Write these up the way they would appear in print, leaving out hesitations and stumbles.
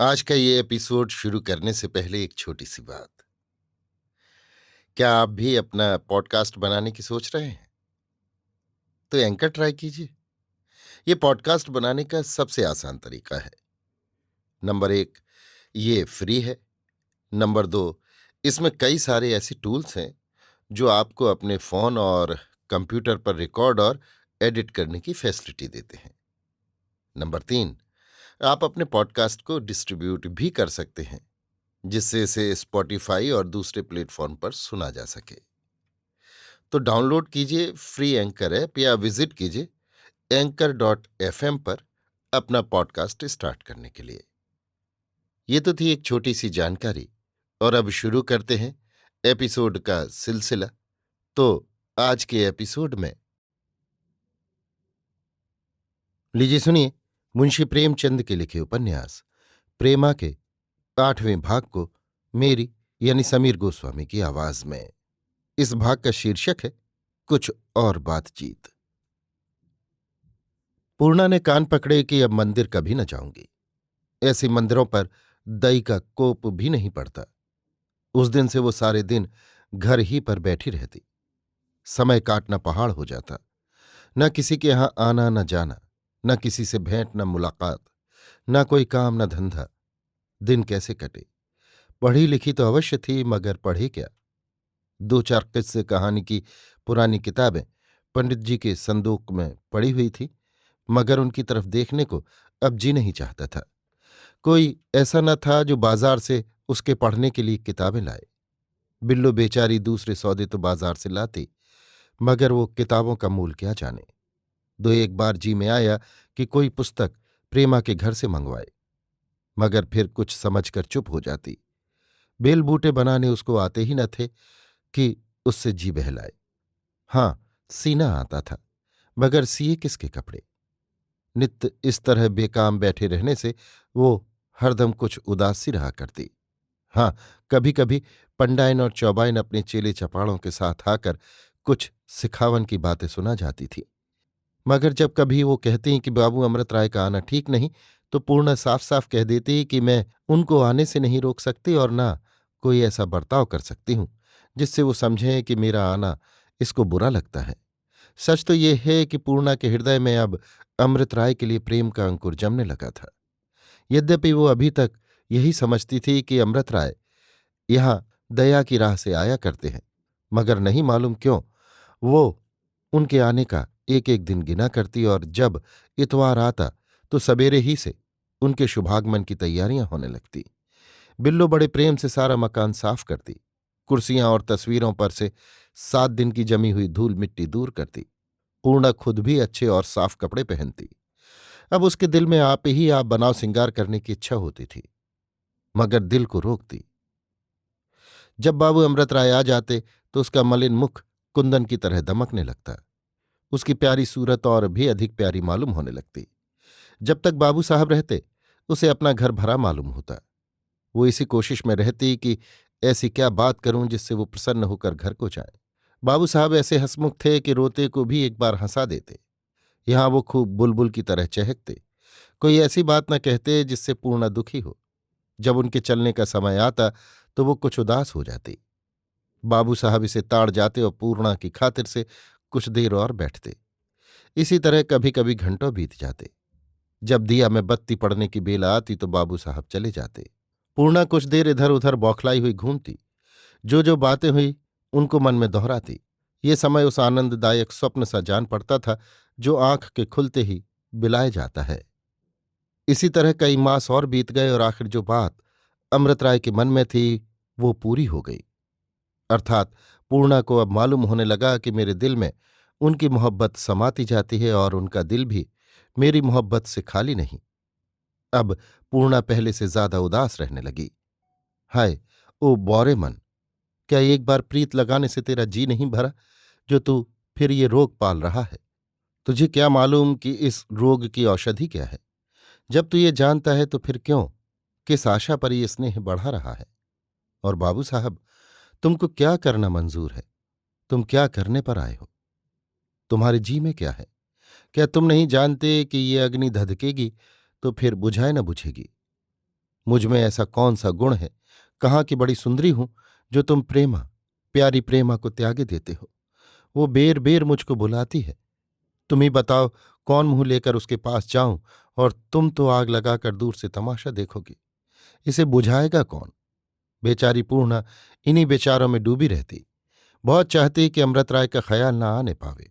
आज का ये एपिसोड शुरू करने से पहले एक छोटी सी बात। क्या आप भी अपना पॉडकास्ट बनाने की सोच रहे हैं? तो एंकर ट्राई कीजिए। ये पॉडकास्ट बनाने का सबसे आसान तरीका है। नंबर एक, ये फ्री है। नंबर दो, इसमें कई सारे ऐसे टूल्स हैं जो आपको अपने फोन और कंप्यूटर पर रिकॉर्ड और एडिट करने की फैसिलिटी देते हैं। नंबर तीन, आप अपने पॉडकास्ट को डिस्ट्रीब्यूट भी कर सकते हैं, जिससे इसे स्पॉटिफाई और दूसरे प्लेटफॉर्म पर सुना जा सके। तो डाउनलोड कीजिए फ्री एंकर ऐप या विजिट कीजिए anchor.fm पर अपना पॉडकास्ट स्टार्ट करने के लिए। ये तो थी एक छोटी सी जानकारी, और अब शुरू करते हैं एपिसोड का सिलसिला। तो आज के एपिसोड में लीजिए सुनिए मुंशी प्रेमचंद के लिखे उपन्यास प्रेमा के 8वें भाग को मेरी यानी समीर गोस्वामी की आवाज में। इस भाग का शीर्षक है कुछ और बातचीत। पूर्णा ने कान पकड़े कि अब मंदिर कभी न जाऊंगी। ऐसे मंदिरों पर दई का कोप भी नहीं पड़ता। उस दिन से वो सारे दिन घर ही पर बैठी रहती। समय काटना पहाड़ हो जाता। न किसी के यहां आना न जाना, न किसी से भेंट न मुलाकात, न कोई काम न धंधा। दिन कैसे कटे? पढ़ी लिखी तो अवश्य थी, मगर पढ़े क्या? दो चार किस्से कहानी की पुरानी किताबें पंडित जी के संदूक में पड़ी हुई थी, मगर उनकी तरफ देखने को अब जी नहीं चाहता था। कोई ऐसा न था जो बाजार से उसके पढ़ने के लिए किताबें लाए। बिल्लो बेचारी दूसरे सौदे तो बाजार से लाती, मगर वो किताबों का मूल क्या जाने। दो एक बार जी में आया कि कोई पुस्तक प्रेमा के घर से मंगवाए, मगर फिर कुछ समझकर चुप हो जाती। बेल बूटे बनाने उसको आते ही न थे कि उससे जी बहलाए। हाँ, सीना आता था, मगर सिए किसके कपड़े? नित्य इस तरह बेकाम बैठे रहने से वो हरदम कुछ उदास सी रहा करती। हाँ, कभी कभी पंडाइन और चौबाइन अपने चेले चपाड़ों के साथ आकर कुछ सिखावन की बातें सुना जाती थी, मगर जब कभी वो कहती कि बाबू अमृत राय का आना ठीक नहीं, तो पूर्ण साफ साफ कह देती कि मैं उनको आने से नहीं रोक सकती और ना कोई ऐसा बर्ताव कर सकती हूं जिससे वो समझें कि मेरा आना इसको बुरा लगता है। सच तो ये है कि पूर्णा के हृदय में अब अमृत राय के लिए प्रेम का अंकुर जमने लगा था। यद्यपि वो अभी तक यही समझती थी कि अमृत राय यहाँ दया की राह से आया करते हैं, मगर नहीं मालूम क्यों वो उनके आने का एक एक दिन गिना करती, और जब इतवार आता तो सवेरे ही से उनके शुभागमन की तैयारियां होने लगती। बिल्लो बड़े प्रेम से सारा मकान साफ करती, कुर्सियां और तस्वीरों पर से 7 दिन की जमी हुई धूल मिट्टी दूर करती। पूर्णा खुद भी अच्छे और साफ कपड़े पहनती। अब उसके दिल में आप ही आप बनाव सिंगार करने की इच्छा होती थी, मगर दिल को रोकती। जब बाबू अमृत राय आ जाते तो उसका मलिन मुख कुंदन की तरह दमकने लगता। उसकी प्यारी सूरत और भी अधिक प्यारी मालूम होने लगती। जब तक बाबू साहब रहते उसे अपना घर भरा मालूम होता। वो इसी कोशिश में रहती कि ऐसी क्या बात करूं जिससे वो प्रसन्न होकर घर को जाए। बाबू साहब ऐसे हंसमुख थे कि रोते को भी एक बार हंसा देते। यहाँ वो खूब बुलबुल की तरह चहकते। कोई ऐसी बात न कहते जिससे पूर्णा दुखी हो। जब उनके चलने का समय आता तो वो कुछ उदास हो जाती। बाबू साहब इसे ताड़ जाते और पूर्णा की खातिर से कुछ देर और बैठते। इसी तरह कभी कभी घंटों बीत जाते। जब दिया में बत्ती पड़ने की बेला आती तो बाबू साहब चले जाते। पूर्णा कुछ देर इधर उधर बौखलाई हुई घूमती। जो जो बातें हुई उनको मन में दोहराती। ये समय उस आनंददायक स्वप्न सा जान पड़ता था जो आंख के खुलते ही बिलाए जाता है। इसी तरह कई मास और बीत गए, और आखिर जो बात अमृत राय के मन में थी वो पूरी हो गई। अर्थात पूर्णा को अब मालूम होने लगा कि मेरे दिल में उनकी मोहब्बत समाती जाती है और उनका दिल भी मेरी मोहब्बत से खाली नहीं। अब पूर्णा पहले से ज्यादा उदास रहने लगी। हाय, ओ बौरे मन, क्या एक बार प्रीत लगाने से तेरा जी नहीं भरा जो तू फिर ये रोग पाल रहा है? तुझे क्या मालूम कि इस रोग की औषधि क्या है? जब तू ये जानता है तो फिर क्यों, किस आशा पर ये स्नेह बढ़ा रहा है? और बाबू साहब, तुमको क्या करना मंजूर है? तुम क्या करने पर आए हो? तुम्हारे जी में क्या है? क्या तुम नहीं जानते कि ये अग्नि धधकेगी तो फिर बुझाए न बुझेगी? मुझ में ऐसा कौन सा गुण है, कहाँ की बड़ी सुंदरी हूं, जो तुम प्रेमा, प्यारी प्रेमा को त्यागे देते हो। वो बेर बेर मुझको बुलाती है। तुम ही बताओ, कौन मुंह लेकर उसके पास जाऊं, और तुम तो आग लगाकर दूर से तमाशा देखोगे। इसे बुझाएगा कौन? बेचारी पूर्णा इन्हीं बेचारों में डूबी रहती। बहुत चाहती कि अमृत राय का ख्याल न आने पावे,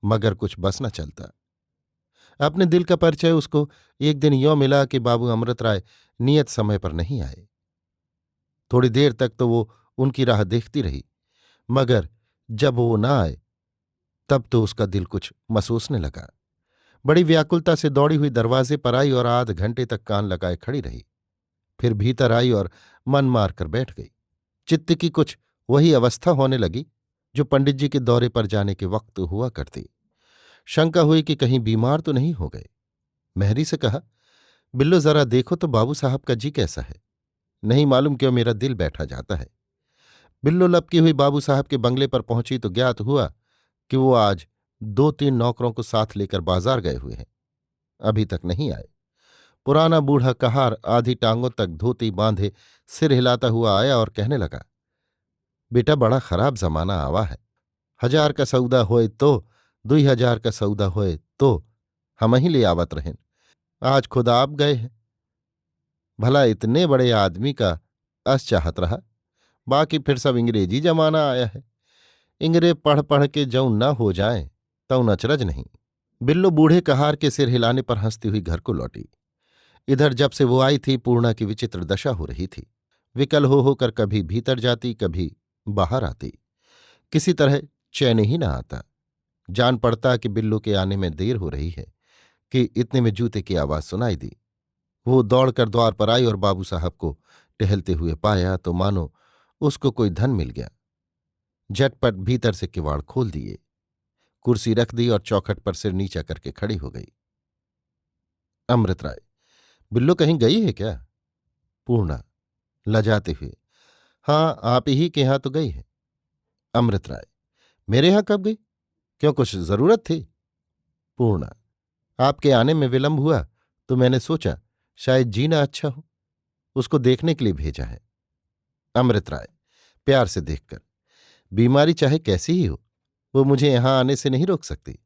मगर कुछ बस न चलता। अपने दिल का परिचय उसको एक दिन यों मिला कि बाबू अमृत राय नियत समय पर नहीं आए। थोड़ी देर तक तो वो उनकी राह देखती रही, मगर जब वो न आए तब तो उसका दिल कुछ महसूसने लगा। बड़ी व्याकुलता से दौड़ी हुई दरवाजे पर आई और आध घंटे तक कान लगाए खड़ी रही। फिर भीतर आई और मन मार कर बैठ गई। चित्त की कुछ वही अवस्था होने लगी जो पंडित जी के दौरे पर जाने के वक्त हुआ करती। शंका हुई कि कहीं बीमार तो नहीं हो गए। मेहरी से कहा, बिल्लो जरा देखो तो बाबू साहब का जी कैसा है। नहीं मालूम क्यों मेरा दिल बैठा जाता है। बिल्लो लपकी हुई बाबू साहब के बंगले पर पहुंची तो ज्ञात हुआ कि वो आज 2-3 नौकरों को साथ लेकर बाजार गए हुए हैं। अभी तक नहीं आए। पुराना बूढ़ा कहार आधी टांगों तक धोती बांधे सिर हिलाता हुआ आया और कहने लगा, बेटा बड़ा खराब जमाना आवा है। 1000 का सौदा होए तो 2000 का सौदा होए तो हम ही ले आवत रहें। आज खुद आप गए हैं। भला इतने बड़े आदमी का अस चाहत रहा। बाकी फिर सब अंग्रेजी जमाना आया है। इंगरे पढ़ पढ़ के जऊं न हो जाए तऊ नचरज नहीं। बिल्लो बूढ़े कहार के सिर हिलाने पर हंसती हुई घर को लौटी। इधर जब से वो आई थी पूर्णा की विचित्र दशा हो रही थी। विकल हो होकर कभी भीतर जाती, कभी बाहर आती। किसी तरह चैन ही न आता। जान पड़ता कि बिल्लो के आने में देर हो रही है कि इतने में जूते की आवाज सुनाई दी। वो दौड़कर द्वार पर आई और बाबू साहब को टहलते हुए पाया तो मानो उसको कोई धन मिल गया। झटपट भीतर से किवाड़ खोल दिए, कुर्सी रख दी और चौखट पर सिर नीचा करके खड़ी हो गई। अमृत राय, बिल्लो कहीं गई है क्या? पूर्णा लजाते हुए, हाँ आप ही के यहां तो गई है। अमृत राय, मेरे यहां कब गई? क्यों कुछ जरूरत थी? पूर्णा, आपके आने में विलंब हुआ तो मैंने सोचा शायद जीना अच्छा हो, उसको देखने के लिए भेजा है। अमृत राय प्यार से देखकर, बीमारी चाहे कैसी ही हो, वो मुझे यहां आने से नहीं रोक सकती।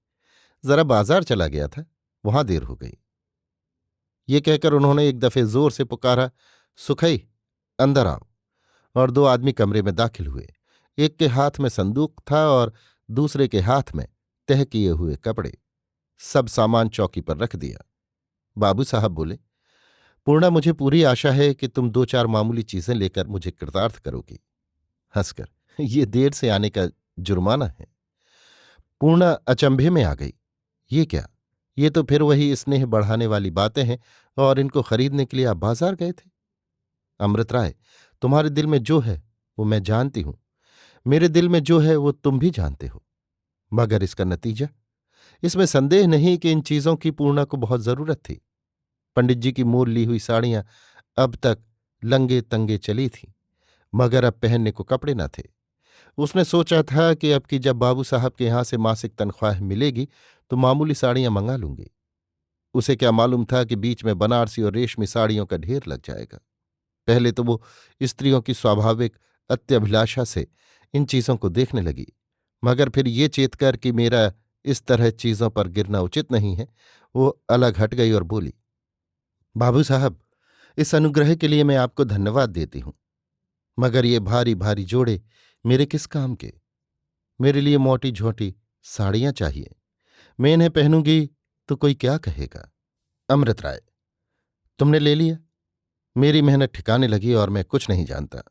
जरा बाजार चला गया था, वहां देर हो गई। ये कहकर उन्होंने एक दफे जोर से पुकारा, सुखई अंदर आओ। और 2 आदमी कमरे में दाखिल हुए। एक के हाथ में संदूक था और दूसरे के हाथ में तह किए हुए कपड़े। सब सामान चौकी पर रख दिया। बाबू साहब बोले, पूर्णा मुझे पूरी आशा है कि तुम 2-4 मामूली चीजें लेकर मुझे कृतार्थ करोगी। हंसकर, ये देर से आने का जुर्माना है। पूर्णा अचंभे में आ गई। ये क्या? ये तो फिर वही स्नेह बढ़ाने वाली बातें हैं, और इनको खरीदने के लिए आप बाजार गए थे। अमृत राय, तुम्हारे दिल में जो है वो मैं जानती हूं, मेरे दिल में जो है वो तुम भी जानते हो। मगर इसका नतीजा? इसमें संदेह नहीं कि इन चीजों की पूर्णा को बहुत जरूरत थी। पंडित जी की मोल ली हुई साड़ियां अब तक लंगे तंगे चली थीं, मगर अब पहनने को कपड़े न थे। उसने सोचा था कि अब की जब बाबू साहब के यहां से मासिक तनख्वाह मिलेगी तो मामूली साड़ियां मंगा लूंगी। उसे क्या मालूम था कि बीच में बनारसी और रेशमी साड़ियों का ढेर लग जाएगा। पहले तो वो स्त्रियों की स्वाभाविक अत्यभिलाषा से इन चीजों को देखने लगी, मगर फिर ये चेतकर कि मेरा इस तरह चीजों पर गिरना उचित नहीं है, वो अलग हट गई और बोली, बाबू साहब, इस अनुग्रह के लिए मैं आपको धन्यवाद देती हूं, मगर ये भारी भारी जोड़े मेरे किस काम के? मेरे लिए मोटी झोटी साड़ियां चाहिए। मैं इन्हें पहनूंगी तो कोई क्या कहेगा? अमृत राय, तुमने ले लिया। मेरी मेहनत ठिकाने लगी और मैं कुछ नहीं जानता।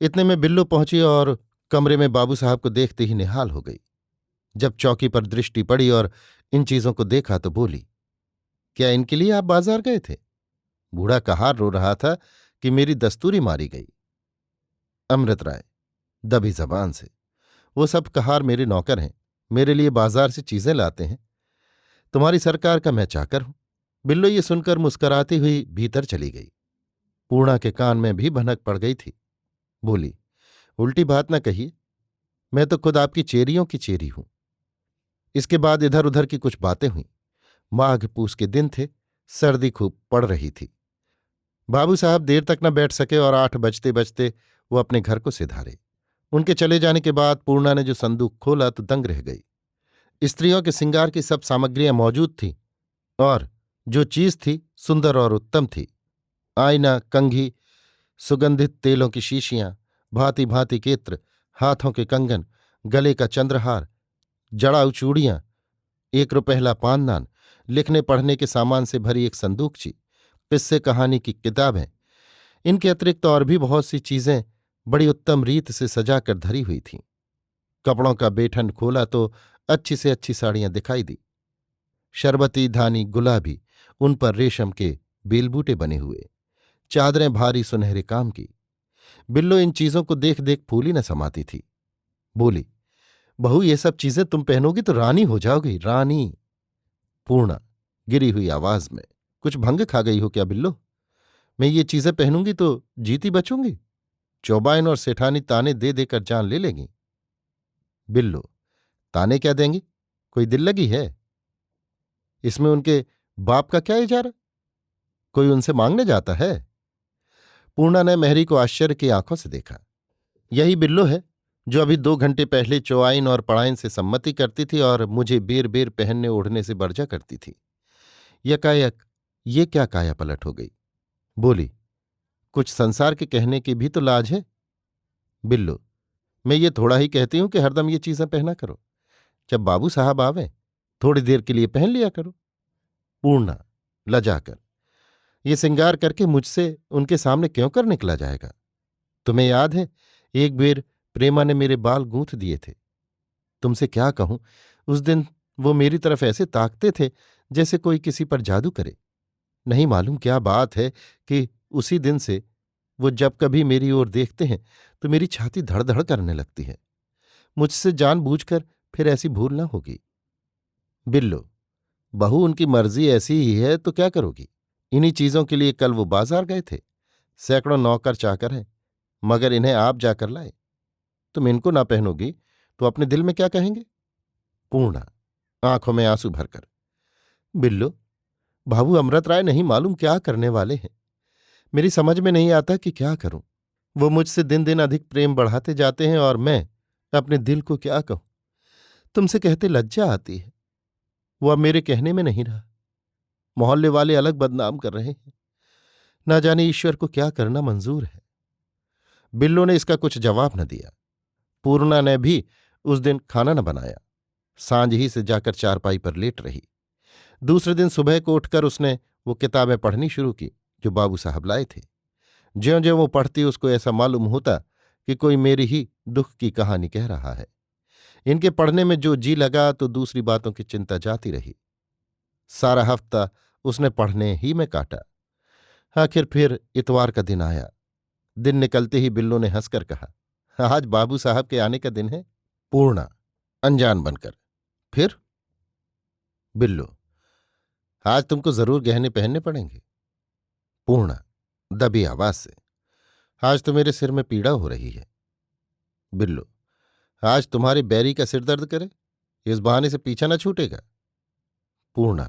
इतने में बिल्लो पहुंची और कमरे में बाबू साहब को देखते ही निहाल हो गई। जब चौकी पर दृष्टि पड़ी और इन चीजों को देखा तो बोली, क्या इनके लिए आप बाजार गए थे? बूढ़ा कहार रो रहा था कि मेरी दस्तूरी मारी गई। अमृत राय दबी जबान से, वो सब कहार मेरे नौकर हैं, मेरे लिए बाजार से चीजें लाते हैं। तुम्हारी सरकार का मैं चाकर हूं। बिल्लो ये सुनकर मुस्कराती हुई भीतर चली गई। पूर्णा के कान में भी भनक पड़ गई थी। बोली, उल्टी बात न कहिए, मैं तो खुद आपकी चेरियों की चेरी हूं। इसके बाद इधर उधर की कुछ बातें हुईं। माघ पूस के दिन थे, सर्दी खूब पड़ रही थी। बाबू साहब देर तक न बैठ सके और 8 बजते बजते वो अपने घर को सिधारे। उनके चले जाने के बाद पूर्णा ने जो संदूक खोला तो दंग रह गई। स्त्रियों के श्रृंगार की सब सामग्रियां मौजूद थीं और जो चीज थी सुंदर और उत्तम थी। आईना, कंघी, सुगंधित तेलों की शीशियां, भांति भांति के इत्र, हाथों के कंगन, गले का चंद्रहार, जड़ाऊ चूड़ियां, 1 रुपहला पानदान, लिखने पढ़ने के सामान से भरी एक संदूकची, किस्से कहानी की किताबें। इनके अतिरिक्त और भी बहुत सी चीजें बड़ी उत्तम रीत से सजाकर धरी हुई थीं। कपड़ों का बेठन खोला तो अच्छी से अच्छी साड़ियां दिखाई दी, शरबती, धानी, गुलाबी, उन पर रेशम के बेलबूटे बने हुए, चादरें भारी सुनहरे काम की। बिल्लो इन चीजों को देख देख फूली न समाती थी। बोली, बहू ये सब चीजें तुम पहनोगी तो रानी हो जाओगी, रानी। पूर्णा गिरी हुई आवाज में, कुछ भंग खा गई हो क्या बिल्लो? मैं ये चीजें पहनूंगी तो जीती बचूंगी? चौबाइन और सेठानी ताने दे देकर जान ले लेंगी। बिल्लो, ताने क्या देंगी? कोई दिल लगी है? इसमें उनके बाप का क्या इजारा? कोई उनसे मांगने जाता है? पूर्णा ने मेहरी को आश्चर्य की आंखों से देखा। यही बिल्लो है जो अभी 2 घंटे पहले चौआइन और पढ़ाइन से सम्मति करती थी और मुझे बेर बेर पहनने ओढ़ने से बरजा करती थी। यकायक ये क्या काया पलट हो गई? बोली, कुछ संसार के कहने की भी तो लाज है। बिल्लो, मैं ये थोड़ा ही कहती हूं कि हरदम ये चीजें पहना करो। जब बाबू साहब आवे थोड़ी देर के लिए पहन लिया करो। पूर्णा लजाकर, ये श्रृंगार करके मुझसे उनके सामने क्यों कर निकला जाएगा? तुम्हें याद है एक बेर प्रेमा ने मेरे बाल गूंथ दिए थे। तुमसे क्या कहूं, उस दिन वो मेरी तरफ ऐसे ताकते थे जैसे कोई किसी पर जादू करे। नहीं मालूम क्या बात है कि उसी दिन से वो जब कभी मेरी ओर देखते हैं तो मेरी छाती धड़ धड़ करने लगती है। मुझसे जानबूझकर फिर ऐसी भूल ना होगी। बिल्लो, बहू उनकी मर्जी ऐसी ही है तो क्या करोगी? इन्हीं चीजों के लिए कल वो बाजार गए थे। सैकड़ों नौकर चाकर हैं, मगर इन्हें आप जाकर लाए। तुम इनको ना पहनोगी तो अपने दिल में क्या कहेंगे? पूर्णा आंखों में आंसू भरकर, बिल्लो, भाऊ अमृत राय नहीं मालूम क्या करने वाले हैं। मेरी समझ में नहीं आता कि क्या करूं। वो मुझसे दिन दिन अधिक प्रेम बढ़ाते जाते हैं और मैं अपने दिल को क्या कहूं। तुमसे कहते लज्जा आती है। वो अब मेरे कहने में नहीं रहा। मोहल्ले वाले अलग बदनाम कर रहे हैं। ना जाने ईश्वर को क्या करना मंजूर है। बिल्लो ने इसका कुछ जवाब न दिया। पूर्णा ने भी उस दिन खाना न बनाया। सांझ ही से जाकर चारपाई पर लेट रही। दूसरे दिन सुबह को उठकर उसने वो किताबें पढ़नी शुरू की जो बाबू साहब लाए थे। ज्यों ज्यों वो पढ़ती उसको ऐसा मालूम होता कि कोई मेरी ही दुख की कहानी कह रहा है। इनके पढ़ने में जो जी लगा तो दूसरी बातों की चिंता जाती रही। सारा हफ्ता उसने पढ़ने ही में काटा। आखिर फिर इतवार का दिन आया। दिन निकलते ही बिल्लो ने हंसकर कहा, आज बाबू साहब के आने का दिन है। पूर्णा अनजान बनकर, फिर? बिल्लो, आज तुमको जरूर गहने पहनने पड़ेंगे। पूर्णा दबी आवाज से, आज तो मेरे सिर में पीड़ा हो रही है। बिल्लो, आज तुम्हारे बैरी का सिर दर्द करे, इस बहाने से पीछा न छूटेगा। पूर्णा,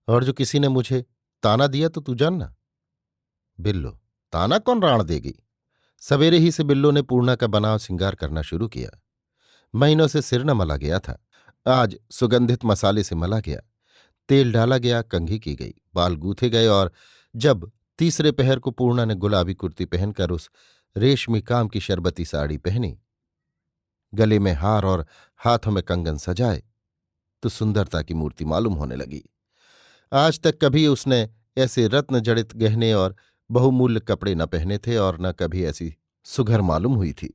और जो किसी ने मुझे ताना दिया तो तू जानना। बिल्लो, ताना कौन राण देगी? सवेरे ही से बिल्लो ने पूर्णा का बनाव श्रृंगार करना शुरू किया। महीनों से सिर न मला गया था, आज सुगंधित मसाले से मला गया, तेल डाला गया, कंघी की गई, बाल गूथे गए और जब तीसरे पहर को पूर्णा ने गुलाबी कुर्ती पहनकर उस रेशमी काम की शरबती साड़ी पहनी, गले में हार और हाथों में कंगन सजाए, तो सुंदरता की मूर्ति मालूम होने लगी। आज तक कभी उसने ऐसे रत्न जड़ित गहने और बहुमूल्य कपड़े न पहने थे और न कभी ऐसी सुघर मालूम हुई थी।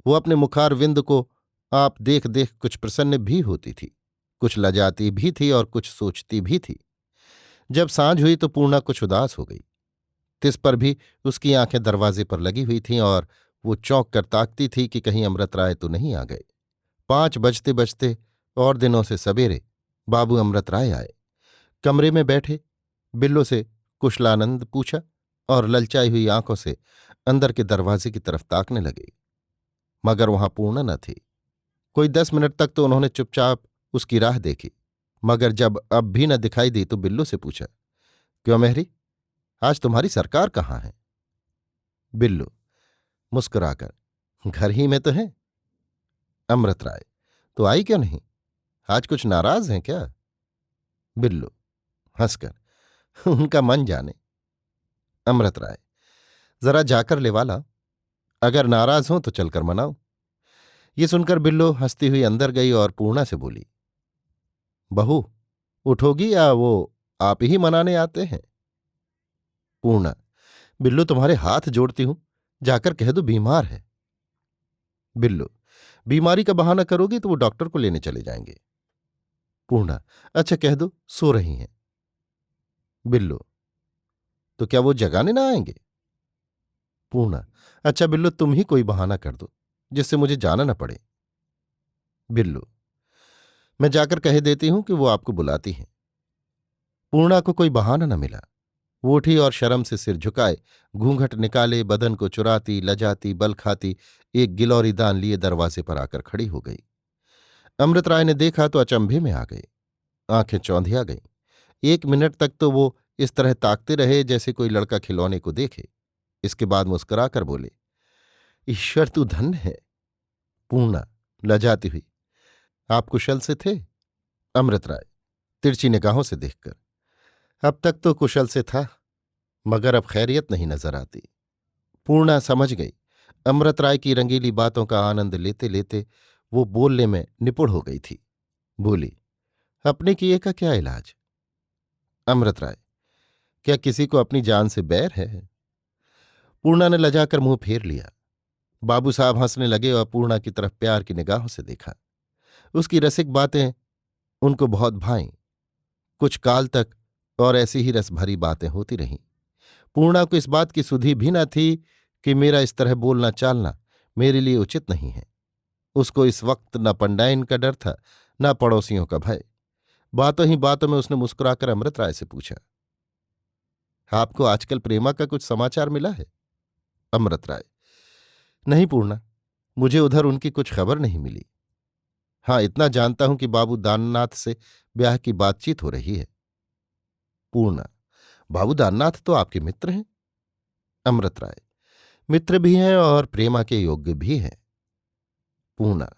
वो अपने मुखारविंद को आप देख देख कुछ प्रसन्न भी होती थी, कुछ लजाती भी थी और कुछ सोचती भी थी। जब सांझ हुई तो पूर्णा कुछ उदास हो गई। तिस पर भी उसकी आंखें दरवाजे पर लगी हुई थीं और वो चौंक कर ताकती थी कि कहीं अमृत राय तो नहीं आ गए। 5 बजते बजते और दिनों से सवेरे बाबू अमृत राय आए। कमरे में बैठे बिल्लो से कुशलानंद पूछा और ललचाई हुई आंखों से अंदर के दरवाजे की तरफ ताकने लगे, मगर वहां पूर्णा न थी। कोई 10 मिनट तक तो उन्होंने चुपचाप उसकी राह देखी, मगर जब अब भी न दिखाई दी तो बिल्लो से पूछा, क्यों मेहरी, आज तुम्हारी सरकार कहाँ है? बिल्लू मुस्कुराकर, घर ही में तो है। अमृत राय, तो आई क्यों नहीं? आज कुछ नाराज हैं क्या? बिल्लू हंसकर, उनका मन जाने। अमृत राय, जरा जाकर लेवा लाओ, अगर नाराज हो तो चलकर मनाओ। ये सुनकर बिल्लो हंसती हुई अंदर गई और पूर्णा से बोली, बहू उठोगी या वो आप ही मनाने आते हैं? पूर्णा, बिल्लो तुम्हारे हाथ जोड़ती हूं, जाकर कह दो बीमार है। बिल्लो, बीमारी का बहाना करोगी तो वो डॉक्टर को लेने चले जाएंगे। पूर्णा, अच्छा कह दो सो रही हैं। बिल्लो, तो क्या वो जगाने ना आएंगे? पूर्णा, अच्छा बिल्लो तुम ही कोई बहाना कर दो जिससे मुझे जाना न पड़े। बिल्लो, मैं जाकर कह देती हूं कि वो आपको बुलाती हैं। पूर्णा को कोई बहाना न मिला। वो उठी और शर्म से सिर झुकाए, घूंघट निकाले, बदन को चुराती लजाती बल खाती एक गिलौरी दान लिए दरवाजे पर आकर खड़ी हो गई। अमृत राय ने देखा तो अचंभे में आ गए, आंखें चौंधिया गईं। 1 मिनट तक तो वो इस तरह ताकते रहे जैसे कोई लड़का खिलौने को देखे। इसके बाद मुस्कुराकर बोले, ईश्वर तू धन्य है। पूर्णा लजाती हुई, आप कुशल से थे? अमृत राय तिरछी निगाहों से देखकर, अब तक तो कुशल से था, मगर अब खैरियत नहीं नजर आती। पूर्णा समझ गई। अमृत राय की रंगीली बातों का आनंद लेते लेते वो बोलने में निपुण हो गई थी। बोली, अपने किए का क्या इलाज? अमृत राय, क्या किसी को अपनी जान से बैर है? पूर्णा ने लजाकर मुंह फेर लिया। बाबू साहब हंसने लगे और पूर्णा की तरफ प्यार की निगाहों से देखा। उसकी रसिक बातें उनको बहुत भाईं। कुछ काल तक और ऐसी ही रस भरी बातें होती रहीं। पूर्णा को इस बात की सुधि भी न थी कि मेरा इस तरह बोलना चालना मेरे लिए उचित नहीं है। उसको इस वक्त न पंडाइन का डर था, न पड़ोसियों का भय। बातों ही बातों में उसने मुस्कुराकर अमृत राय से पूछा, आपको आजकल प्रेमा का कुछ समाचार मिला है? अमृत राय, नहीं पूर्णा, मुझे उधर उनकी कुछ खबर नहीं मिली। हाँ, इतना जानता हूं कि बाबू दाननाथ से ब्याह की बातचीत हो रही है। पूर्णा, बाबू दाननाथ तो आपके मित्र हैं। अमृत राय, मित्र भी हैं और प्रेमा के योग्य भी हैं। पूर्णा,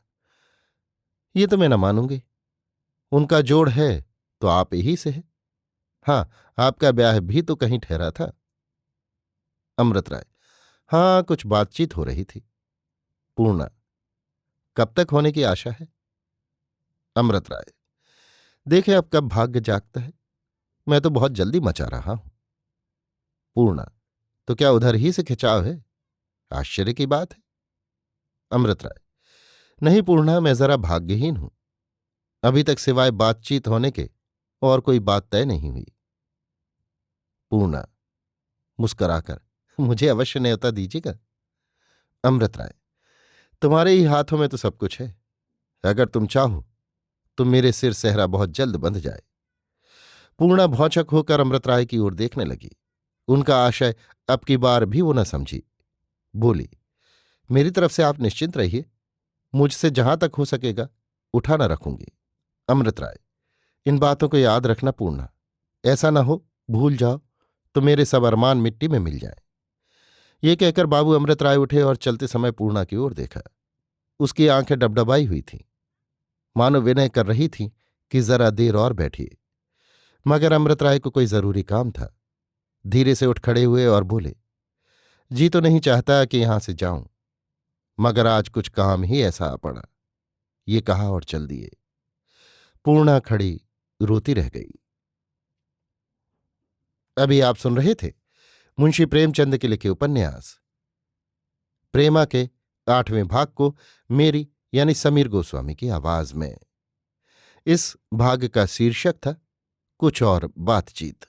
ये तो मैं न मानूंगी। उनका जोड़ है तो आप ही से है। हाँ, आपका ब्याह भी तो कहीं ठहरा था। अमृत राय, हाँ, कुछ बातचीत हो रही थी। पूर्णा, कब तक होने की आशा है? अमृत राय, देखे अब कब भाग्य जागता है। मैं तो बहुत जल्दी मचा रहा हूं। पूर्णा, तो क्या उधर ही से खिंचाव है? आश्चर्य की बात है। अमृत राय, नहीं पूर्णा, मैं जरा भाग्यहीन हूं। अभी तक सिवाय बातचीत होने के और कोई बात तय नहीं हुई। पूर्णा मुस्कराकर, मुझे अवश्य न्योता दीजिएगा। अमृत राय, तुम्हारे ही हाथों में तो सब कुछ है। अगर तुम चाहो तो मेरे सिर सेहरा बहुत जल्द बंध जाए। पूर्णा भौचक होकर अमृत राय की ओर देखने लगी। उनका आशय अब की बार भी वो न समझी। बोली, मेरी तरफ से आप निश्चिंत रहिए, मुझसे जहां तक हो सकेगा उठा न रखूंगी। अमृत राय, इन बातों को याद रखना पूर्णा, ऐसा न हो भूल जाओ तो मेरे सब अरमान मिट्टी में मिल जाए। ये कहकर बाबू अमृत राय उठे और चलते समय पूर्णा की ओर देखा। उसकी आंखें डबडबाई हुई थीं, मानो विनय कर रही थीं कि जरा देर और बैठिए। मगर अमृत राय को कोई जरूरी काम था। धीरे से उठ खड़े हुए और बोले, जी तो नहीं चाहता कि यहां से जाऊं, मगर आज कुछ काम ही ऐसा आ पड़ा। ये कहा और चल दिए। पूर्णा खड़ी रोती रह गई। अभी आप सुन रहे थे मुंशी प्रेमचंद के लिखे उपन्यास प्रेमा के 8वें भाग को मेरी यानी समीर गोस्वामी की आवाज में। इस भाग का शीर्षक था कुछ और बातचीत।